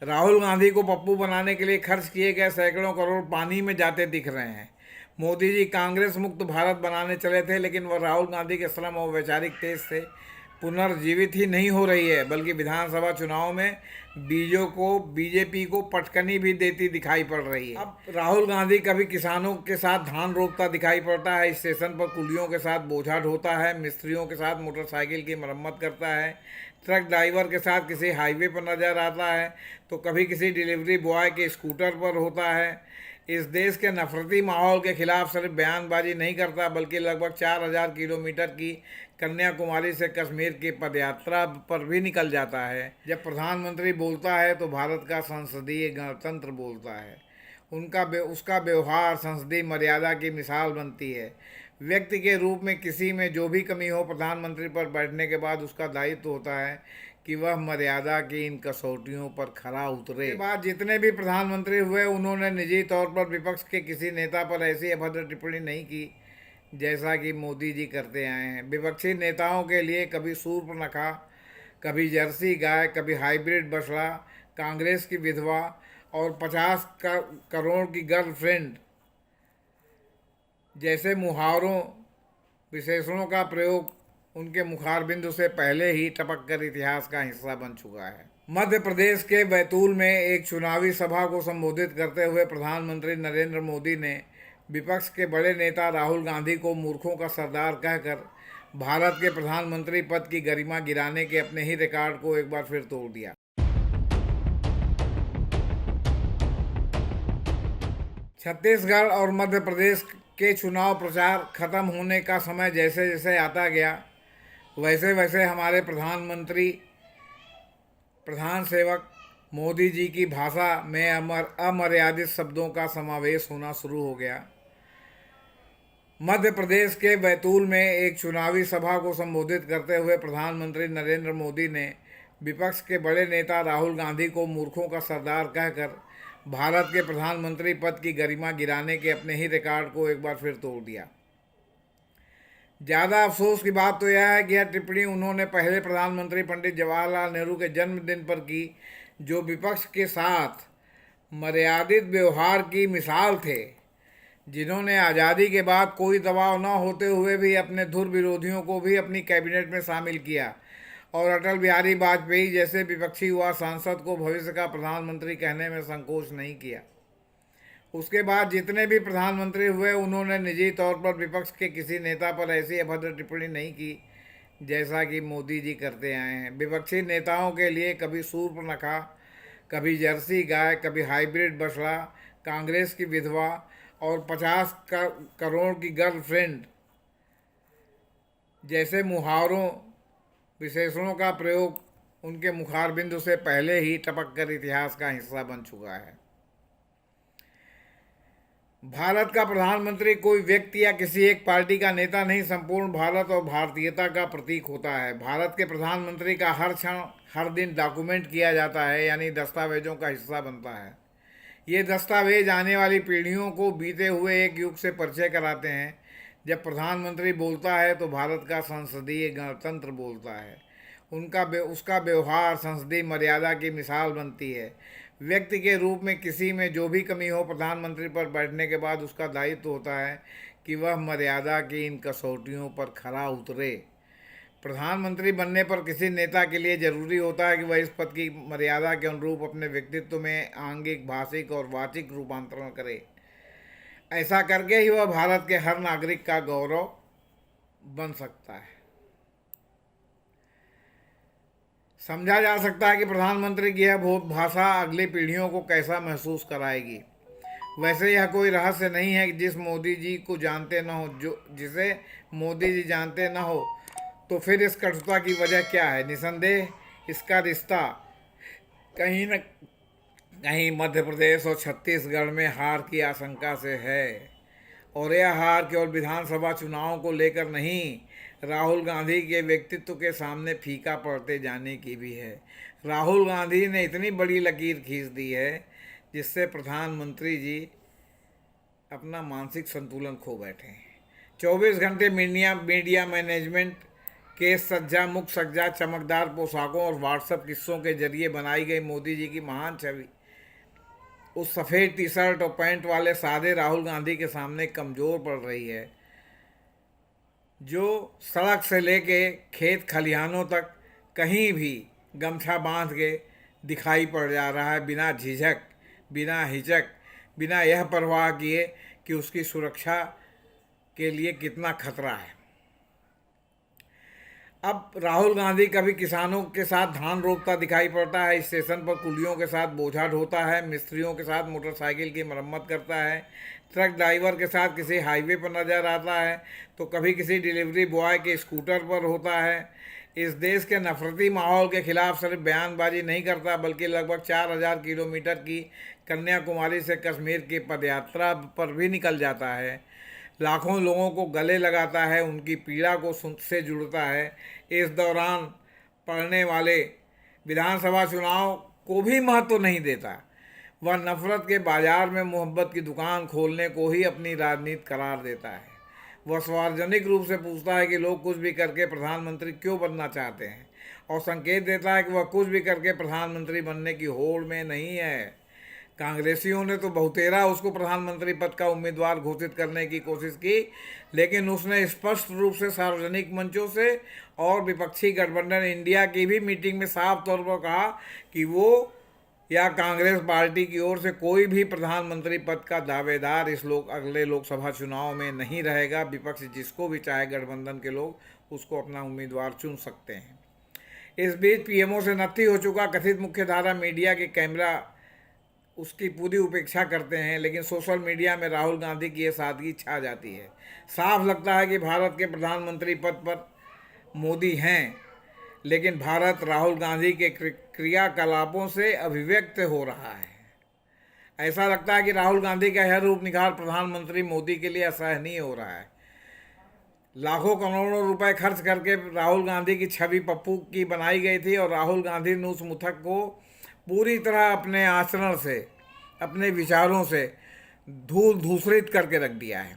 राहुल गांधी को पप्पू बनाने के लिए खर्च किए गए सैकड़ों करोड़ पानी में जाते दिख रहे हैं। मोदी जी कांग्रेस मुक्त भारत बनाने चले थे, लेकिन वह राहुल गांधी के श्रम और वैचारिक तेज से पुनर्जीवित ही नहीं हो रही है, बल्कि विधानसभा चुनाव में बीजेपी को पटकनी भी देती दिखाई पड़ रही है। अब राहुल गांधी कभी किसानों के साथ धान रोपता दिखाई पड़ता है, स्टेशन पर कुलियों के साथ बोझा ढोता है, मिस्त्रियों के साथ मोटरसाइकिल की मरम्मत करता है, ट्रक ड्राइवर के साथ किसी हाईवे पर नजर आता है, तो कभी किसी डिलीवरी बॉय के स्कूटर पर होता है। इस देश के नफरती माहौल के खिलाफ सिर्फ बयानबाजी नहीं करता, बल्कि लगभग 4,000 किलोमीटर की कन्याकुमारी से कश्मीर की पदयात्रा पर भी निकल जाता है। जब प्रधानमंत्री बोलता है तो भारत का संसदीय गणतंत्र बोलता है। उसका व्यवहार संसदीय मर्यादा की मिसाल बनती है। व्यक्ति के रूप में किसी में जो भी कमी हो, प्रधानमंत्री पर बैठने के बाद उसका दायित्व होता है कि वह मर्यादा की इन कसौटियों पर खरा उतरे। इसके बाद जितने भी प्रधानमंत्री हुए, उन्होंने निजी तौर पर विपक्ष के किसी नेता पर ऐसी अभद्र टिप्पणी नहीं की जैसा कि मोदी जी करते आए हैं। विपक्षी नेताओं के लिए कभी सूर्पनखा, कभी जर्सी गाय, कभी हाइब्रिड बछड़ा, कांग्रेस की विधवा और 50 करोड़ की गर्लफ्रेंड जैसे मुहावरों विशेषणों का प्रयोग उनके मुखारबिंदु से पहले ही टपक कर इतिहास का हिस्सा बन चुका है। मध्य प्रदेश के बैतूल में एक चुनावी सभा को संबोधित करते हुए प्रधानमंत्री नरेंद्र मोदी ने विपक्ष के बड़े नेता राहुल गांधी को मूर्खों का सरदार कहकर भारत के प्रधानमंत्री पद की गरिमा गिराने के अपने ही रिकॉर्ड को एक बार फिर तोड़ दिया। छत्तीसगढ़ और मध्य प्रदेश के चुनाव प्रचार खत्म होने का समय जैसे जैसे आता गया, वैसे वैसे हमारे प्रधान सेवक मोदी जी की भाषा में अमर्यादित शब्दों का समावेश होना शुरू हो गया। मध्य प्रदेश के बैतूल में एक चुनावी सभा को संबोधित करते हुए प्रधानमंत्री नरेंद्र मोदी ने विपक्ष के बड़े नेता राहुल गांधी को मूर्खों का सरदार कहकर भारत के प्रधानमंत्री पद की गरिमा गिराने के अपने ही रिकॉर्ड को एक बार फिर तोड़ दिया। ज़्यादा अफसोस की बात तो यह है कि यह टिप्पणी उन्होंने पहले प्रधानमंत्री पंडित जवाहरलाल नेहरू के जन्मदिन पर की, जो विपक्ष के साथ मर्यादित व्यवहार की मिसाल थे, जिन्होंने आज़ादी के बाद कोई दबाव न होते हुए भी अपने धुर विरोधियों को भी अपनी कैबिनेट में शामिल किया और अटल बिहारी वाजपेयी जैसे विपक्षी हुआ सांसद को भविष्य का प्रधानमंत्री कहने में संकोच नहीं किया। उसके बाद जितने भी प्रधानमंत्री हुए, उन्होंने निजी तौर पर विपक्ष के किसी नेता पर ऐसी अभद्र टिप्पणी नहीं की जैसा कि मोदी जी करते आए हैं। विपक्षी नेताओं के लिए कभी सूर्पनखा, कभी जर्सी गाय, कभी हाइब्रिड बछड़ा, कांग्रेस की विधवा और 50 करोड़ की गर्लफ्रेंड जैसे मुहावरों विशेषणों का प्रयोग उनके मुखारबिंदु से पहले ही टपक कर इतिहास का हिस्सा बन चुका है। भारत का प्रधानमंत्री कोई व्यक्ति या किसी एक पार्टी का नेता नहीं, संपूर्ण भारत और भारतीयता का प्रतीक होता है। भारत के प्रधानमंत्री का हर क्षण हर दिन डॉक्यूमेंट किया जाता है, यानी दस्तावेजों का हिस्सा बनता है। ये दस्तावेज आने वाली पीढ़ियों को बीते हुए एक युग से परिचय कराते हैं। जब प्रधानमंत्री बोलता है तो भारत का संसदीय गणतंत्र बोलता है। उसका व्यवहार संसदीय मर्यादा की मिसाल बनती है। व्यक्ति के रूप में किसी में जो भी कमी हो, प्रधानमंत्री पर बैठने के बाद उसका दायित्व होता है कि वह मर्यादा की इन कसौटियों पर खरा उतरे। प्रधानमंत्री बनने पर किसी नेता के लिए जरूरी होता है कि वह इस पद की मर्यादा के अनुरूप अपने व्यक्तित्व में आंगिक, भाषिक और वाचिक रूपांतरण करे। ऐसा करके ही वह भारत के हर नागरिक का गौरव बन सकता है। समझा जा सकता है कि प्रधानमंत्री की यह भाषा अगली पीढ़ियों को कैसा महसूस कराएगी। वैसे यह कोई रहस्य नहीं है कि जिसे मोदी जी जानते न हो, तो फिर इस कटुता की वजह क्या है। निसंदेह इसका रिश्ता कहीं न कहीं मध्य प्रदेश और छत्तीसगढ़ में हार की आशंका से है, और यह हार केवल विधानसभा चुनाव को लेकर नहीं, राहुल गांधी के व्यक्तित्व के सामने फीका पड़ते जाने की भी है। राहुल गांधी ने इतनी बड़ी लकीर खींच दी है जिससे प्रधानमंत्री जी अपना मानसिक संतुलन खो बैठे हैं। 24 घंटे मीडिया मैनेजमेंट केस सज्जा, मुख सज्जा, चमकदार पोशाकों और व्हाट्सएप किस्सों के जरिए बनाई गई मोदी जी की महान छवि उस सफ़ेद टी शर्ट और पैंट वाले सादे राहुल गांधी के सामने कमज़ोर पड़ रही है, जो सड़क से लेके खेत खलिहानों तक कहीं भी गमछा बांध के दिखाई पड़ जा रहा है, बिना झिझक, बिना हिचक, बिना यह परवाह किए कि उसकी सुरक्षा के लिए कितना खतरा है। अब राहुल गांधी कभी किसानों के साथ धान रोपता दिखाई पड़ता है, स्टेशन पर कुलियों के साथ बोझा ढोता है, मिस्त्रियों के साथ मोटरसाइकिल की मरम्मत करता है, ट्रक ड्राइवर के साथ किसी हाईवे पर नजर आता है, तो कभी किसी डिलीवरी बॉय के स्कूटर पर होता है। इस देश के नफरती माहौल के खिलाफ सिर्फ बयानबाजी नहीं करता, बल्कि लगभग 4000 किलोमीटर की कन्याकुमारी से कश्मीर की पदयात्रा पर भी निकल जाता है। लाखों लोगों को गले लगाता है, उनकी पीड़ा को से जुड़ता है। इस दौरान पड़ने वाले विधानसभा चुनाव को भी महत्व नहीं देता। वह नफरत के बाजार में मोहब्बत की दुकान खोलने को ही अपनी राजनीति करार देता है। वह सार्वजनिक रूप से पूछता है कि लोग कुछ भी करके प्रधानमंत्री क्यों बनना चाहते हैं, और संकेत देता है कि वह कुछ भी करके प्रधानमंत्री बनने की होड़ में नहीं है। कांग्रेसियों ने तो बहुतेरा उसको प्रधानमंत्री पद का उम्मीदवार घोषित करने की कोशिश की, लेकिन उसने स्पष्ट रूप से सार्वजनिक मंचों से और विपक्षी गठबंधन इंडिया की भी मीटिंग में साफ तौर पर कहा कि वो या कांग्रेस पार्टी की ओर से कोई भी प्रधानमंत्री पद का दावेदार अगले लोकसभा चुनाव में नहीं रहेगा। विपक्ष जिसको भी चाहे गठबंधन के लोग उसको अपना उम्मीदवार चुन सकते हैं। इस बीच पीएमओ से नत्थी हो चुका कथित मुख्यधारा मीडिया के कैमरा उसकी पूरी उपेक्षा करते हैं, लेकिन सोशल मीडिया में राहुल गांधी की ये सादगी छा जाती है। साफ लगता है कि भारत के प्रधानमंत्री पद पर मोदी हैं, लेकिन भारत राहुल गांधी के क्रियाकलापों से अभिव्यक्त हो रहा है। ऐसा लगता है कि राहुल गांधी का यह रूप निखार प्रधानमंत्री मोदी के लिए असहनीय हो रहा है। लाखों करोड़ों रुपए खर्च करके राहुल गांधी की छवि पप्पू की बनाई गई थी, और राहुल गांधी ने उस मुथक को पूरी तरह अपने आचरण से, अपने विचारों से धूल धूसरित करके रख दिया है।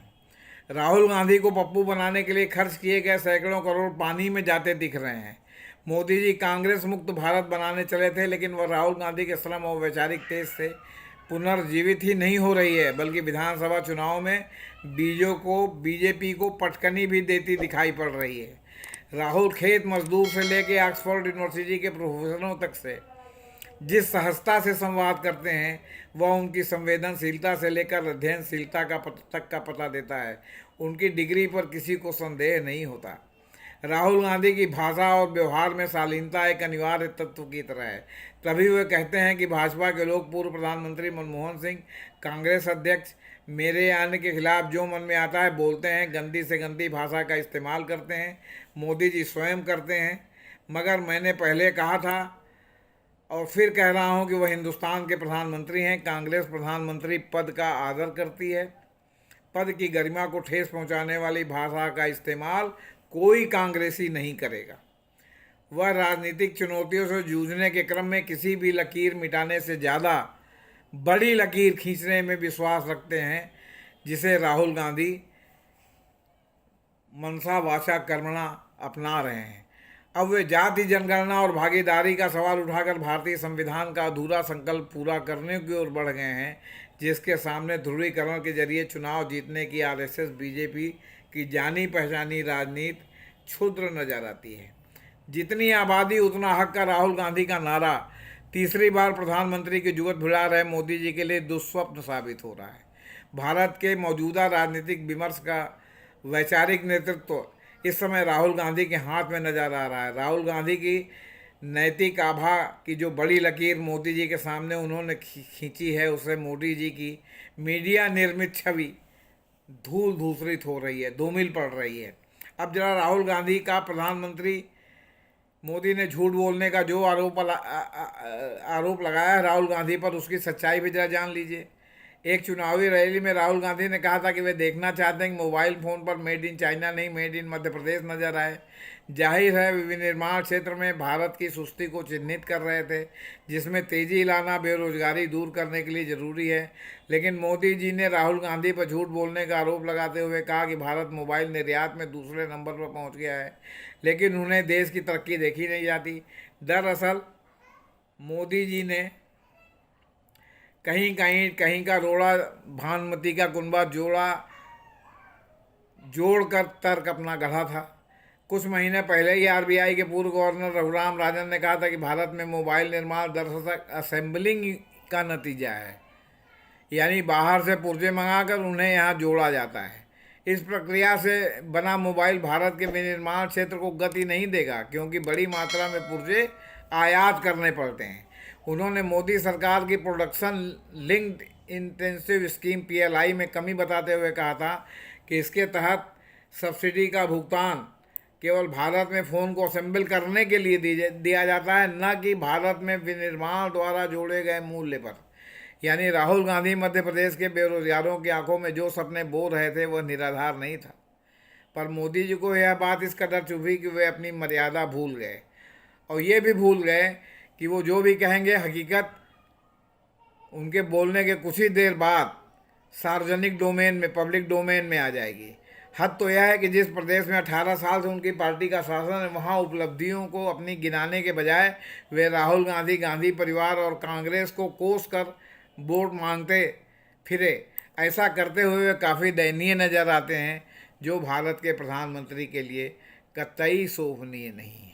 राहुल गांधी को पप्पू बनाने के लिए खर्च किए गए सैकड़ों करोड़ पानी में जाते दिख रहे हैं। मोदी जी कांग्रेस मुक्त भारत बनाने चले थे, लेकिन वह राहुल गांधी के श्रम और वैचारिक तेज से पुनर्जीवित ही नहीं हो रही है, बल्कि विधानसभा चुनाव में बीजेपी को पटकनी भी देती दिखाई पड़ रही है। राहुल खेत मजदूर से लेकर ऑक्सफोर्ड यूनिवर्सिटी के प्रोफेसरों तक से जिस सहजता से संवाद करते हैं, वह उनकी संवेदनशीलता से लेकर अध्ययनशीलता तक का पता देता है। उनकी डिग्री पर किसी को संदेह नहीं होता। राहुल गांधी की भाषा और व्यवहार में शालीनता एक अनिवार्य तत्व की तरह है। तभी वे कहते हैं कि भाजपा के लोग पूर्व प्रधानमंत्री मनमोहन सिंह, कांग्रेस अध्यक्ष मेरे आने के खिलाफ जो मन में आता है बोलते हैं, गंदी से गंदी भाषा का इस्तेमाल करते हैं। मोदी जी स्वयं करते हैं। मगर मैंने पहले कहा था और फिर कह रहा हूं कि वह हिंदुस्तान के प्रधानमंत्री हैं। कांग्रेस प्रधानमंत्री पद का आदर करती है। पद की गरिमा को ठेस पहुंचाने वाली भाषा का इस्तेमाल कोई कांग्रेसी नहीं करेगा। वह राजनीतिक चुनौतियों से जूझने के क्रम में किसी भी लकीर मिटाने से ज़्यादा बड़ी लकीर खींचने में विश्वास रखते हैं, जिसे राहुल गांधी मनसा वाचा कर्मणा अपना रहे हैं। अब वे जाति जनगणना और भागीदारी का सवाल उठाकर भारतीय संविधान का अधूरा संकल्प पूरा करने की ओर बढ़ गए हैं, जिसके सामने ध्रुवीकरण के जरिए चुनाव जीतने की आरएसएस बीजेपी की जानी पहचानी राजनीति क्षुद्र नजर आती है। जितनी आबादी उतना हक का राहुल गांधी का नारा तीसरी बार प्रधानमंत्री की जुगत भिड़ा रहे मोदी जी के लिए दुस्वप्न साबित हो रहा है। भारत के मौजूदा राजनीतिक विमर्श का वैचारिक नेतृत्व इस समय राहुल गांधी के हाथ में नजर आ रहा है। राहुल गांधी की नैतिक आभा की जो बड़ी लकीर मोदी जी के सामने उन्होंने खींची है, उससे मोदी जी की मीडिया निर्मित छवि धूल धूसरित हो रही है, धूमिल पड़ रही है। अब जरा राहुल गांधी का प्रधानमंत्री मोदी ने झूठ बोलने का जो आरोप लगाया है राहुल गांधी पर, उसकी सच्चाई भी जरा जान लीजिए। एक चुनावी रैली में राहुल गांधी ने कहा था कि वे देखना चाहते हैं कि मोबाइल फोन पर मेड इन चाइना नहीं मेड इन मध्य प्रदेश नजर आए। जाहिर है वे विनिर्माण क्षेत्र में भारत की सुस्ती को चिन्हित कर रहे थे, जिसमें तेजी लाना बेरोजगारी दूर करने के लिए जरूरी है। लेकिन मोदी जी ने राहुल गांधी पर झूठ बोलने का आरोप लगाते हुए कहा कि भारत मोबाइल निर्यात में दूसरे नंबर पर पहुंच गया है, लेकिन उन्हें देश की तरक्की देखी नहीं जाती। दरअसल मोदी जी ने कहीं कहीं कहीं का रोड़ा भानुमति का कुनबा जोड़कर तर्क अपना गढ़ा था। कुछ महीने पहले ही आरबीआई के पूर्व गवर्नर रघुराम राजन ने कहा था कि भारत में मोबाइल निर्माण दरअसल असेंबलिंग का नतीजा है, यानी बाहर से पुर्जे मंगाकर उन्हें यहाँ जोड़ा जाता है। इस प्रक्रिया से बना मोबाइल भारत के विनिर्माण क्षेत्र को गति नहीं देगा, क्योंकि बड़ी मात्रा में पुर्जे आयात करने पड़ते हैं। उन्होंने मोदी सरकार की production linked intensive scheme PLI में कमी बताते हुए कहा था कि इसके तहत सब्सिडी का भुगतान केवल भारत में फ़ोन को असेंबल करने के लिए दिया जाता है, न कि भारत में विनिर्माण द्वारा जोड़े गए मूल्य पर। यानी राहुल गांधी मध्य प्रदेश के बेरोजगारों की आंखों में जो सपने बो रहे थे वह निराधार नहीं था। पर मोदी जी को यह बात इस कदर चुभी कि वे अपनी मर्यादा भूल गए, और ये भी भूल गए कि वो जो भी कहेंगे हकीकत उनके बोलने के कुछ ही देर बाद सार्वजनिक डोमेन में, पब्लिक डोमेन में आ जाएगी। हद तो यह है कि जिस प्रदेश में 18 साल से उनकी पार्टी का शासन है, वहाँ उपलब्धियों को अपनी गिनाने के बजाय वे राहुल गांधी, गांधी परिवार और कांग्रेस को कोस कर वोट मांगते फिरे। ऐसा करते हुए वे काफ़ी दयनीय नज़र आते हैं, जो भारत के प्रधानमंत्री के लिए कतई शोभनीय नहीं है।